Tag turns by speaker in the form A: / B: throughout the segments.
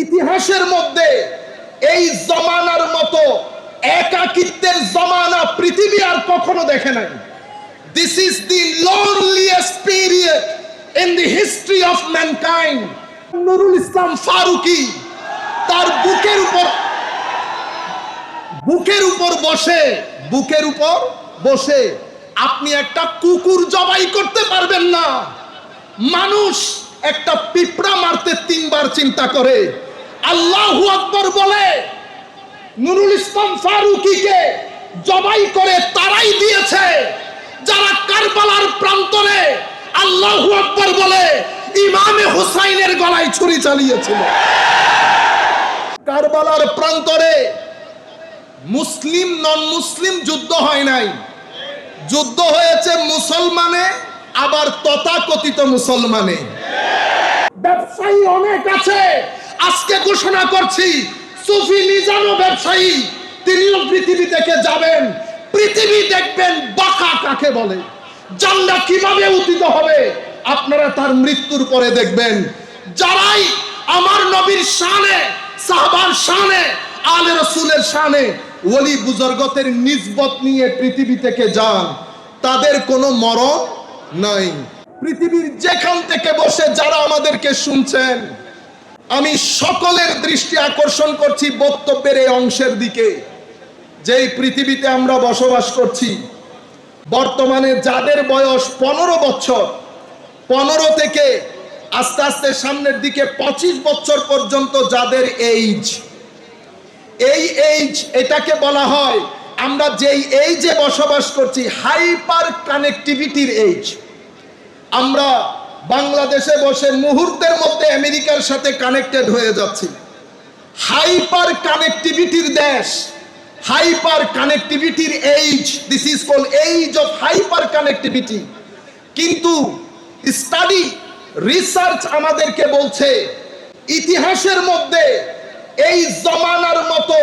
A: ইতিহাসের মধ্যে এই জমানার মতো একাকিত্বের জমানা পৃথিবী আর কখনো দেখে নাই। This is the loneliest period in the history of mankind. Nurul Islam Farooki তার বুকের উপর বসে আপনি একটা কুকুর জবাই করতে পারবেন না। মানুষ একটা পিঁপড়া মারতে 3 বার চিন্তা করে। আল্লাহু আকবার বলে নুরুল ইসলাম ফারুকীকে জবাই করে তারাই দিয়েছে যারা কারবালার প্রান্তরে আল্লাহু আকবার বলে ইমামে হুসাইনের গলায় ছুরি চালিয়েছিল। কারবালার প্রান্তরে মুসলিম নন মুসলিম যুদ্ধ হয় নাই, যুদ্ধ হয়েছে মুসলমানে আবার তথাকথিত মুসলমানে। ব্যবসায়ী অনেক আছে, আজকে ঘোষণা করছি সুফি নিজামও ব্যবসায়ী, তিনিও পৃথিবী থেকে যাবেন। পৃথিবী দেখবেন বাঁকা কাকে বলে, জান্নাত কিভাবে উদিত হবে আপনারা তার মৃত্যুর পরে দেখবেন। যারাই আমার নবীর শানে, সাহাবার শানে, আলে রাসূলের শানে ওলি বুজুর্গদের নিসবত নিয়ে পৃথিবী থেকে যান, তাদের কোনো মরণ নাই। পৃথিবীর যেখান থেকে বসে যারা আমাদেরকে শুনছেন, আমি সকলের দৃষ্টি আকর্ষণ করছি বক্তব্যের এই অংশের দিকে। যেই পৃথিবীতে আমরা বসবাস করছি, বর্তমানে যাদের বয়স 15 বছর, 15 থেকে আস্তে আস্তে সামনের দিকে 25 বছর পর্যন্ত যাদের এইজ, এই এইজ এটাকে বলা হয়, আমরা যেই এইজে বসবাস করছি হাইপার কানেক্টিভিটির এইজ। আমরা বাংলাদেশে বসে মুহূর্তের মধ্যে আমেরিকার সাথে কানেক্টেড হয়ে যাচ্ছি। হাইপার কানেক্টিভিটির দেশ, হাইপার কানেক্টিভিটির age, this is called age of hyper connectivity. কিন্তু স্টাডি, রিসার্চ আমাদেরকে বলছে ইতিহাসের মধ্যে এই জমানার মতো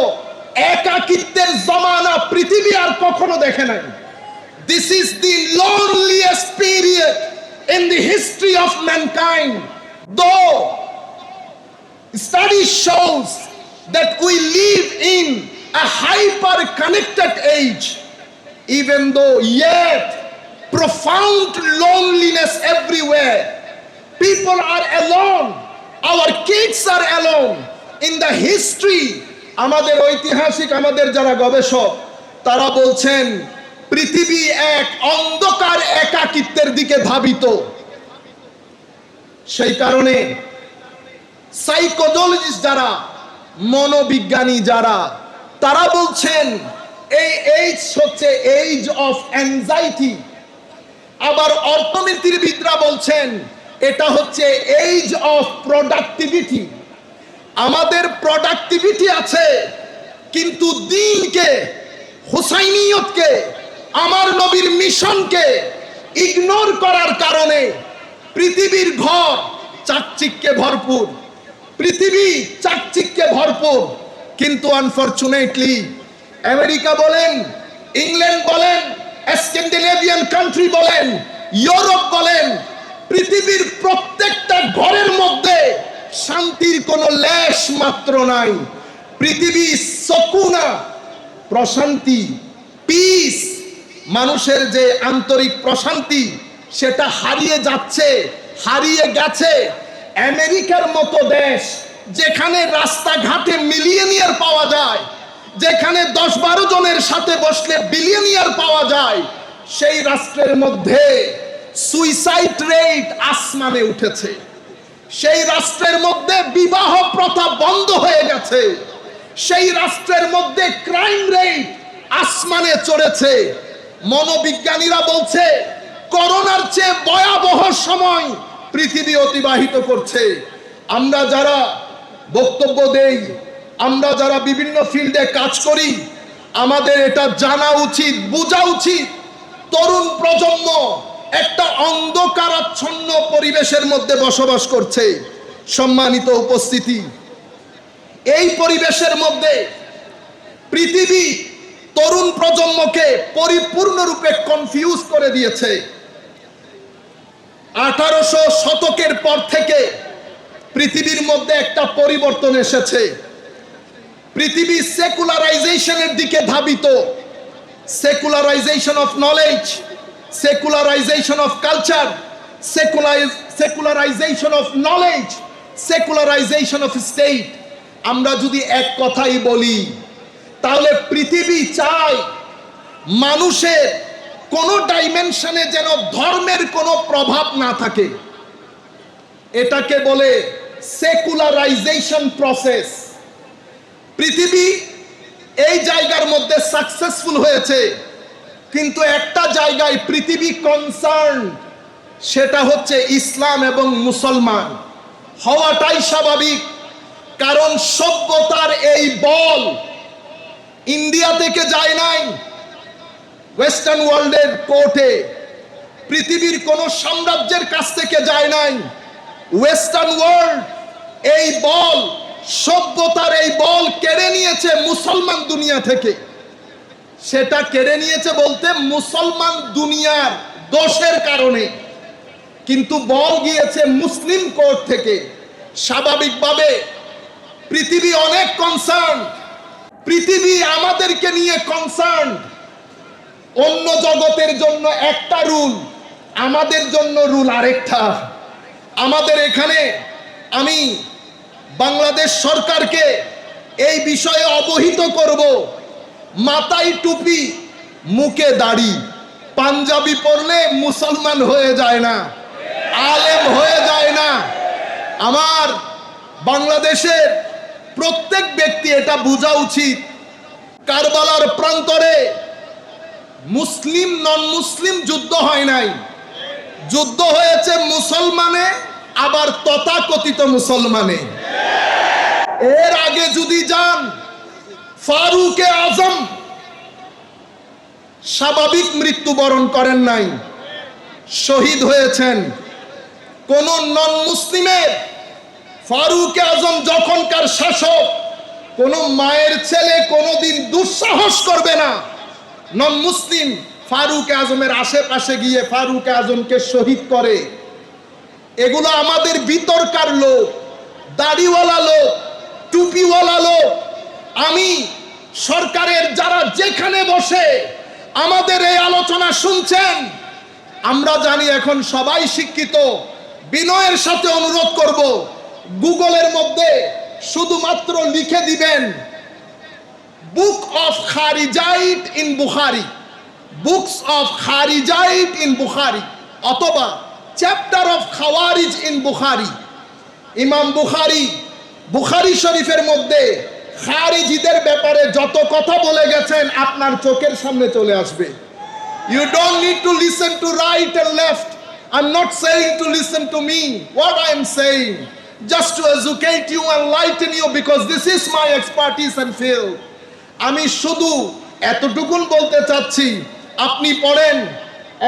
A: একাকিত্বের জমানা পৃথিবী আর কখনো দেখে নাই। This is the loneliest period in the history of mankind. Though study shows that we live in a hyper connected age, even though yet profound loneliness everywhere. People are alone, our kids are alone. In the history, আমাদের ঐতিহাসিক, আমাদের যারা গবেষক তারা বলছেন পৃথিবী এক অন্ধকার একাকিত্বের দিকে ধাবিত। সেই কারণে সাইকোলজিস্ট যারা, মনোবিজ্ঞানী যারা, তারা বলছেন এই এইজ হচ্ছে এইজ অফ অ্যাংজাইটি। আবার অর্থনীতিবিদরা বলছেন এটা হচ্ছে এইজ অফ প্রোডাক্টিভিটি। আমাদের প্রোডাক্টিভিটি আছে, কিন্তু দ্বীনকে, হুসাইনিয়তকে, আমার নবীর মিশনকে ইগনোর করার কারণে পৃথিবীর ঘর চাকচিক্যে ভরপুর, পৃথিবী চাকচিক্যে ভরপুর, কিন্তু আনফরচুনেটলি আমেরিকা বলেন, ইংল্যান্ড বলেন, স্ক্যান্ডিনেভিয়ান কান্ট্রি বলেন, ইউরোপ বলেন, পৃথিবীর প্রত্যেকটা ঘরের মধ্যে শান্তির কোনো লেশ মাত্র নাই। পৃথিবী সুকুনা, প্রশান্তি, পিস, মানুষের যে আন্তরিক প্রশান্তি সেটা হারিয়ে যাচ্ছে, হারিয়ে গেছে। আমেরিকার মতো দেশ যেখানে রাস্তাঘাটে মিলিয়নিয়ার পাওয়া যায়, যেখানে 10-12 জনের সাথে বসলে বিলিয়নিয়ার পাওয়া যায়, সেই রাষ্ট্রের মধ্যে সুইসাইড রেট আসমানে উঠেছে। সেই রাষ্ট্রের মধ্যে বিবাহ প্রথা বন্ধ হয়ে গেছে। সেই রাষ্ট্রের মধ্যে ক্রাইম রেট আসমানে চড়েছে। মনোবিজ্ঞানীরা বলছে করোনার চেয়ে ভয়াবহ সময় পৃথিবী অতিবাহিত করছে। আমরা যারা বক্তব্য দেই, আমরা যারা বিভিন্ন ফিল্ডে কাজ করি, আমাদের এটা জানা উচিত, বোঝা উচিত তরুণ প্রজন্ম একটা অন্ধকারাচ্ছন্ন পরিবেশের মধ্যে বসবাস করছে। সম্মানিত উপস্থিতি, এই পরিবেশের মধ্যে পৃথিবী তরুণ প্রজন্মকে পরিপূর্ণরূপে কনফিউজ করে দিয়েছে। 1800 শতকের পর থেকে পৃথিবীর মধ্যে একটা পরিবর্তন এসেছে। পৃথিবী সেকুলারাইজেশনের দিকে ধাবিত। Secularisation of knowledge, secularisation of culture, secularisation of knowledge, secularisation of state. আমরা যদি এক কথাই বলি, তাহলে পৃথিবী চায় মানুষের কোনো ডাইমেনশনে যেন ধর্মের কোনো প্রভাব না থাকে। এটাকে বলে সেকুলারাইজেশন প্রসেস। পৃথিবী এই জায়গার মধ্যে সাকসেসফুল হয়েছে, কিন্তু একটা জায়গায় পৃথিবী কনসার্ন, সেটা হচ্ছে ইসলাম এবং মুসলমান হওয়াটাই স্বাভাবিক। কারণ সভ্যতার এই বল ইন্ডিয়া থেকে যায় নাই, ওয়েস্টার্ন ওয়ার্ল্ডের কোর্টে, পৃথিবীর কোন সাম্রাজ্যের কাছ থেকে যায় নাই। ওয়েস্টার্ন ওয়ার্ল্ড এই বল, সভ্যতার এই বল কেড়ে নিয়েছে মুসলমান দুনিয়া থেকে। সেটা কেড়ে নিয়েছে বলতে মুসলমান দুনিয়ার দোষের কারণে, কিন্তু বল গিয়েছে মুসলিম কোর্ট থেকে। স্বাভাবিকভাবে পৃথিবী অনেক কনসার্ন, পৃথিবী আমাদেরকে নিয়ে কনসার্ন। অন্য জগতের জন্য একটা রুল, আমাদের জন্য রুল আরেকটা। আমাদের এখানে আমি বাংলাদেশ সরকারকে এই বিষয়ে অবহিত করব, মাথায় টুপি, মুখে দাড়ি, পাঞ্জাবি পরলে মুসলমান হয়ে যায় না, আলেম হয়ে যায় না। আমার বাংলাদেশের প্রত্যেক ব্যক্তি এটা বোঝা উচিত। কারবালার প্রান্তরে মুসলিম নন মুসলিম যুদ্ধ হয় নাই, যুদ্ধ হয়েছে মুসলমানে, আবার তথাকথিত মুসলমানে। এর আগে যদি যান, ফারুকে আজম স্বাভাবিক মৃত্যুবরণ করেন নাই, শহীদ হয়েছেন। কোন নন মুসলিমের ফারুকে আজম যখনকার শাসক, কোন মায়ের ছেলে কোনোদিন দুঃসাহস করবে না নন মুসলিম ফারুকে আজমের আশেপাশে গিয়ে ফারুকে আজমকে শহীদ করে। এগুলো আমাদের বিতর্কার লোক, দাড়িওয়ালা লোক, টুপিওয়ালা লোক। আমি সরকারের যারা যেখানে বসে আমাদের এই আলোচনা শুনছেন, আমরা জানি এখন সবাই শিক্ষিত। বিনয়ের সাথে অনুরোধ করব, গুগলের মধ্যে শুধুমাত্র লিখে দিবেন book of Kharijite in Bukhari, books of Kharijite in Bukhari, অথবা chapter of Khawarij in Bukhari. ইমাম বুখারি বুখারি শরীফের মধ্যে খারিজিদের ব্যাপারে যত কথা বলে গেছেন আপনার চোখের সামনে চলে আসবে। You don't need to listen to right and left. I'm not saying to listen to me. What I am saying, just to educate you and enlighten you, because this is my expertise and field. আমি শুধু এতটুকুন বলতে চাচ্ছি, আপনি পড়েন,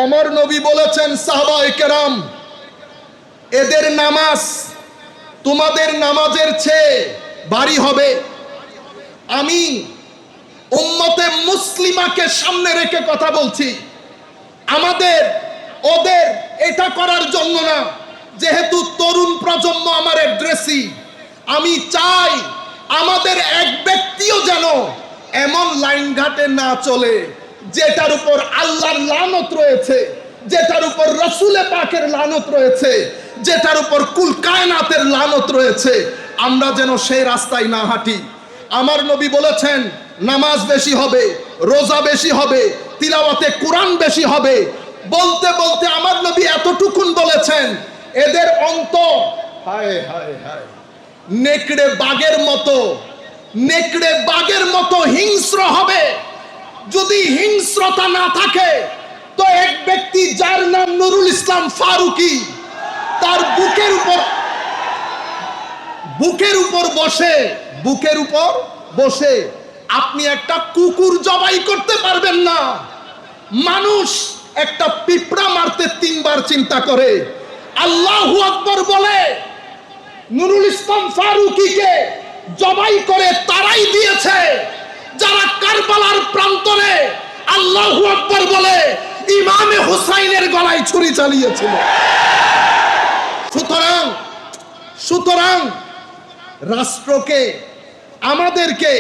A: আমার নবী বলেছেন সাহাবায়ে কেরাম, এদের নামাজ তোমাদের নামাজের চেয়ে ভারী হবে। আমি উম্মতে মুসলিমাকে সামনে রেখে কথা বলছি। আমাদের ওদের এটা করার জন্য না, যেহেতু তরুণ প্রজন্ম আমার অ্যাড্রেসি, আমি চাই আমাদের এক ব্যক্তিও যেন এমন লাইন ঘাটে না চলে যেটার উপর আল্লাহর লানত রয়েছে, যেটার উপর রাসূলে পাকের লানত রয়েছে, যেটার উপর কুল কায়নাতের লানত রয়েছে। আমরা যেন সেই রাস্তায় না হাঁটি। আমার নবী বলেছেন নামাজ বেশি হবে, রোজা বেশি হবে, তিলাওয়াতে কোরআন বেশি হবে। বলতে বলতে আমার নবী এতটুকুন বলেছেন, এদের অন্তর হায় হায় হায় নেকড়ে বাঘের মতো, নেকড়ে বাঘের মতো হিংস্র হবে। যদি হিংস্রতা না থাকে, তো এক ব্যক্তি যার নাম নুরুল ইসলাম ফারুকি, তার বুকের উপর বসে আপনি একটা কুকুর জবাই করতে পারবেন না। মানুষ একটা পিঁপড়া মারতে 3 বার চিন্তা করে। আল্লাহু আকবার বলে নুরুল ইসলাম ফারুকিকে জবাই করে তারাই দিয়েছে যারা কারবালার প্রান্তরে আল্লাহু আকবার বলে ইমামে হুসাইনের গলায় ছুরি চালিয়েছিল। সুতরাং সুতরাং রাষ্ট্রকে, আমাদেরকে,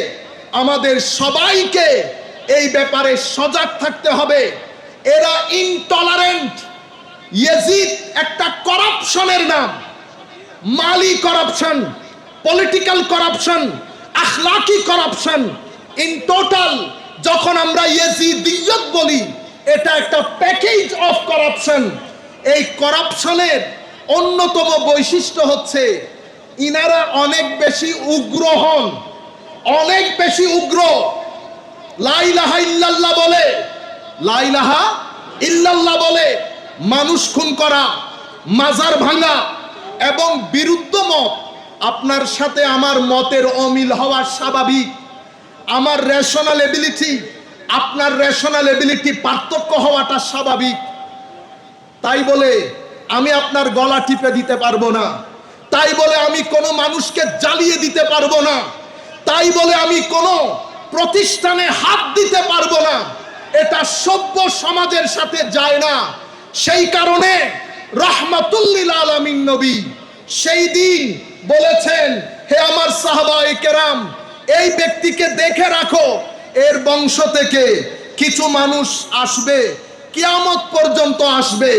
A: আমাদের সবাইকে এই ব্যাপারে সজাগ থাকতে হবে। এরা ইনটলারেন্ট। ইয়াজিদ একটা করাপশনের নাম, মালি করাপশন, পলিটিক্যাল করাপশন, আখলাকি করাপশন। ইন টোটাল যখন আমরা ইয়াজিদিয়ত বলি, এটা একটা প্যাকেজ অফ করাপশন। এই করাপশনের অন্যতম বৈশিষ্ট্য হচ্ছে ইনারা অনেক বেশি উগ্র হন, অনেক বেশি উগ্র। লা ইলাহা ইল্লাল্লাহ বলে, লা ইলাহা ইল্লাল্লাহ বলে মানুষ খুন করা, মাজার ভাঙা এবং বিরুদ্ধ মত। আপনার সাথে আমার মতের অমিল হওয়া স্বাভাবিক। আমার রেশনাল এবিলিটি, আপনার রেশনাল এবিলিটি পার্থক্য হওয়াটা স্বাভাবিক। তাই বলে আমি আপনার গলা টিপে দিতে পারবো না, তাই বলে আমি কোনো মানুষকে জ্বালিয়ে দিতে পারবো না, তাই বলে আমি কোনো প্রতিষ্ঠানে হাত দিতে পারবো না। এটা সভ্য সমাজের সাথে যায় না। সেই কারণে রাহমাতুল লিল আলামিন নবী সেই দিন বলেছেন, হে আমার সাহাবায়ে কেরাম, এই ব্যক্তিকে দেখে রাখো, এর বংশ থেকে কিছু মানুষ আসবে, কিয়ামত পর্যন্ত আসবে,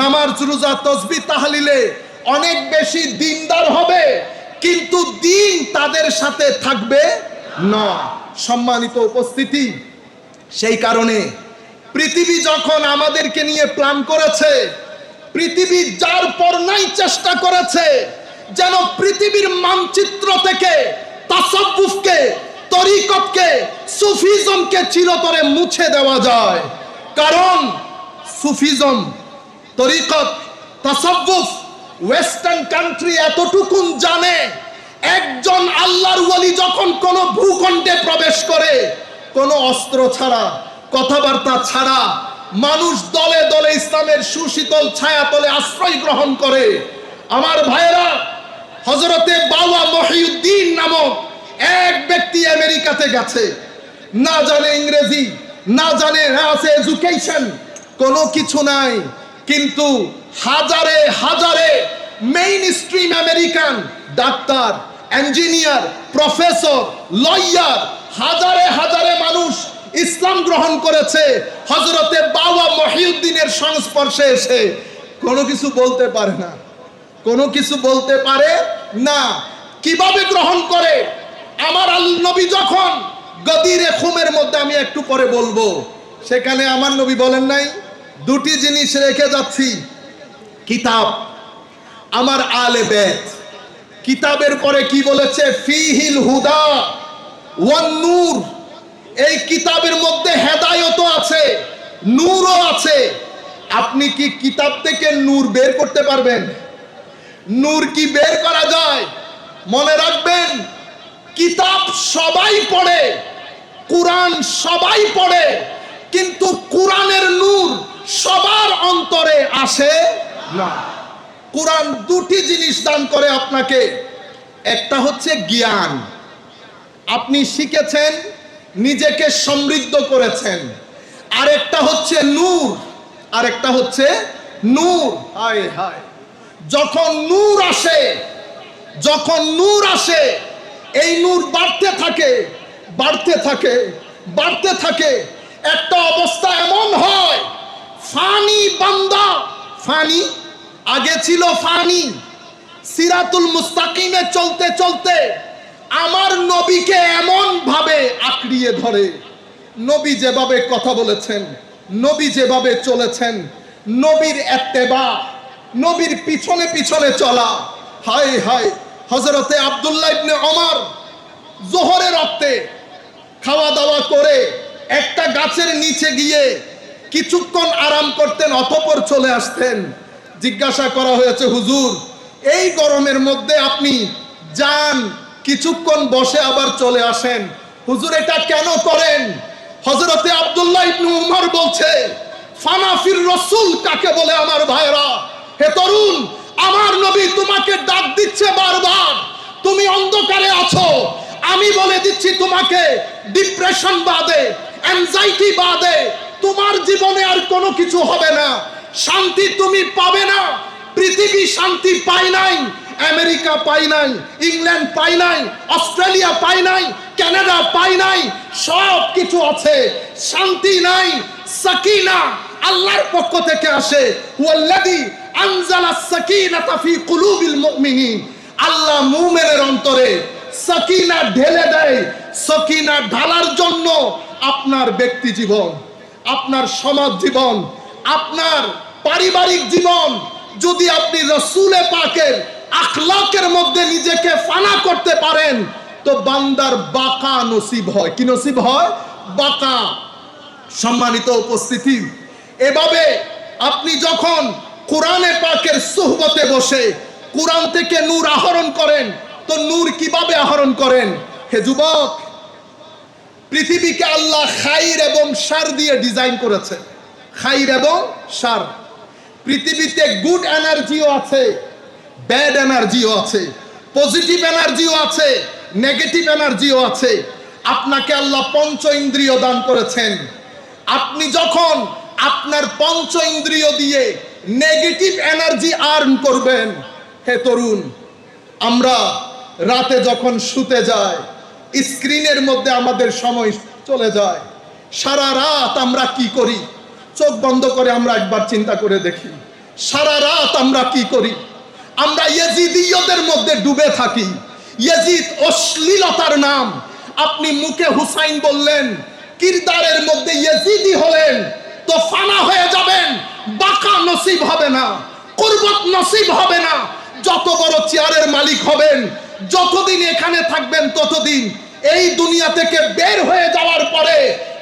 A: নামাজ রোজা তাসবিহ তাহলিলে অনেক বেশি দিনদার হবে, কিন্তু দিন তাদের সাথে থাকবে না। সম্মানিত উপস্থিতি, সেই কারণে পৃথিবী যখন আমাদেরকে নিয়ে প্ল্যান করেছে, পৃথিবী যার পর নাই চেষ্টা করেছে যেন পৃথিবীর মানচিত্র থেকে তাসাব্বুফকে, তরিকতকে, সুফিজমকে চিরতরে মুছে দেওয়া যায়। কারণ সুফিজম, তরিকত, তাসাব্বুফ ওয়েস্টার্ন কান্ট্রি এতটুকুন জানে, একজন আল্লাহর ওয়ালি যখন কোন ভূখণ্ডে প্রবেশ করে, কোন অস্ত্র ছাড়া, কথাবার্তা ছাড়া মানুষ দলে দলে ইসলামের সুশীতল ছায়াতলে আশ্রয় গ্রহণ করে। আমার ভাইয়েরা, হযরতে বাবা মহিউদ্দিন নামক এক ব্যক্তি আমেরিকাতে গেছে, না জানে ইংরেজি, না জানে আছে এডুকেশন, কোনো কিছু নাই, কিন্তু হাজারে হাজারে main stream American doctor, engineer, professor, lawyer, হাজারে হাজারে মানুষ ইসলাম গ্রহণ করেছে হযরতে বাবা মহিউদ্দিনের সংস্পর্শে এসে। কোনো কিছু বলতে পারে না, কোনো কিছু বলতে পারে না। কিভাবে গ্রহণ করে? আমার নবী যখন গদিরে খুমের মধ্যে, আমি একটু পরে বলবো, সেখানে আমার নবী বলেন নাই দুটি জিনিস রেখে যাচ্ছি, কিতাব, আমার আলে বেত। কিতাবের পরে কি বলেছে? ফিহিল হুদা ওয়ান নূর। এই কিতাবের মধ্যে হেদায়েত আছে, নূরও আছে। আপনি কি কিতাব থেকে নূর বের করতে পারবেন? নূর কি বের করা যায়? মনে রাখবেন, কিতাব সবাই পড়ে, কুরআন সবাই পড়ে, কিন্তু কুরআনের নূর সবার অন্তরে আসে না। কুরআন দুটি জিনিস দান করে আপনাকে। একটা হচ্ছে জ্ঞান, আপনি শিখেছেন, নিজেকে সমৃদ্ধ করেছেন। আরেকটা হচ্ছে নূর, আরেকটা হচ্ছে নূর। হায় হায়, যখন নূর আসে, যখন নূর আসে, এই নূর বাড়তে থাকে, বাড়তে থাকে, বাড়তে থাকে। একটা অবস্থা এমন হয়, ফানি বান্দা, ফানি আগে ছিল ফানি, সিরাতুল মুস্তাকিমে চলতে চলতে আমার নবীকে এমন ভাবে আঁকড়িয়ে ধরে, নবী যেভাবে কথা বলেছেন, নবী যেভাবে চলেছেন, নবীর ইত্তেবা, নবীর পিছনে পিছনে চলা। হায় হায়, হযরতে আব্দুল্লাহ ইবনে ওমর যোহরের রক্তে খাওয়া দাওয়া করে একটা গাছের নিচে গিয়ে কিছুক্ষণ আরাম করতেন, অতঃপর চলে আসতেন। জিজ্ঞাসা করা হয়েছে, হুজুর এই গরমের মধ্যে আপনি যান, কিছুক্ষণ বসে আবার চলে আসেন, হুজুর এটা কেন করেন? হযরতে আব্দুল্লাহ ইবনে ওমর বলছে, ফানাফির রাসূল কাকে বলে? আমার ভাইরা, হে তরুণ, আমার নবী তোমাকে ডাক দিচ্ছে বারবার, তুমি অন্ধকারে আছো। আমি বলে দিচ্ছি তোমাকে, ডিপ্রেশন বাদে, অ্যাংজাইটি বাদে তোমার জীবনে আর কোনো কিছু হবে না, শান্তি তুমি পাবে না। পৃথিবী শান্তি পায় নাই, আমেরিকা পাই নাই, ইংল্যান্ড পাই নাই, অস্ট্রেলিয়া পাই নাই, কানাডা পাই নাই, সব কিছু আছে, শান্তি নাই। সাকিনা আল্লাহর পক্ষ থেকে আসে, ওয়াল্লাযী আনজালাস সাকিনাতা ফি কুলুবিল মুমিনিন। আল্লাহ মুমিনের অন্তরে সাকিনা ঢেলে দেয়। সাকিনা ঢালার জন্য আপনার ব্যক্তি জীবন, আপনার সমাজ জীবন, আপনার পারিবারিক জীবন যদি আপনি রাসূলে পাকের আখলাকের মধ্যে নিজেকে ফানা করতে পারেন, তো বান্দার বাকা নসিব হয়। কি নসিব হয়? বাকা। সম্মানিত উপস্থিতি, এভাবে আপনি যখন কোরআনে পাকের সুহবতে বসে কোরআন থেকে নূর আহরণ করেন, তো নূর কিভাবে আহরণ করেন? হে যুবক, পৃথিবীকে আল্লাহ খাইর এবং শার দিয়ে ডিজাইন করেছে। খাইর এবং শার। পৃথিবীতে গুড এনার্জিও আছে, ব্যাড এনার্জিও আছে, পজিটিভ এনার্জিও আছে, নেগেটিভ এনার্জিও আছে। আপনাকে আল্লাহ পঞ্চ ইন্দ্রিয় দান করেছেন। আপনি যখন আপনার পঞ্চ ইন্দ্রিয় দিয়ে নেগেটিভ এনার্জি আর্ন করবেন, হে তরুণ, আমরা রাতে যখন শুতে যাই, স্ক্রিনের মধ্যে আমাদের সময় চলে যায়। সারা রাত আমরা কি করি? চোখ বন্ধ করে আমরা একবার চিন্তা করে দেখি, সারা রাত আমরা কি করি? আমরা ইয়েজিদিয়দের মধ্যে ডুবে থাকি। ইয়েজিদ অশ্লীলতার নাম। আপনি মুখে হুসাইন বললেন, কিরদারের মধ্যে ইয়েজিদি হলেন, তো ফানা হয়ে যাবেন, বাকা নসিব হবে না, কুরবত নসিব হবে না। যত বড় চেয়ারের মালিক হবেন, যতদিন এখানে থাকবেন ততদিন। এই দুনিয়া থেকে বের হয়ে যাওয়ার পরে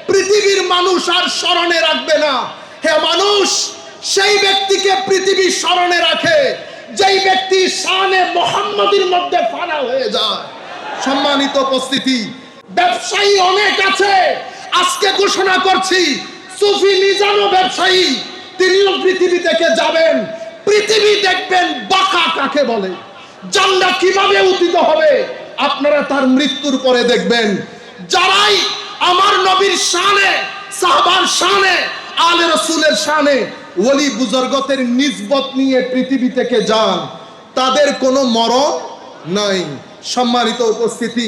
A: পৃথিবীর মানুষ আর স্মরণে রাখবে না। হে মানুষ, সেই ব্যক্তিকে পৃথিবী স্মরণে রাখে যেই ব্যক্তি শানে মুহাম্মাদির মধ্যে ফানা হয়ে যায়। সম্মানিত উপস্থিতি, ব্যবসায়ী অনেক আছে। আজকে ঘোষণা করছি, সুফি নিজানো ব্যবসায়ী, তিনিও পৃথিবী থেকে যাবেন। পৃথিবী দেখবেন বাঁকা কাকে বলে, জান্নাত কিভাবে উদিত হবে আপনারা তার মৃত্যুর পরে দেখবেন। যারাই আমার নবীর শানে, সাহাবার শানে, আলে রাসূলের শানে ওলি বুজুর্গদের নিসবত নিয়ে পৃথিবী থেকে যান, তাদের কোনো মরণ নাই। সম্মানিত উপস্থিতি,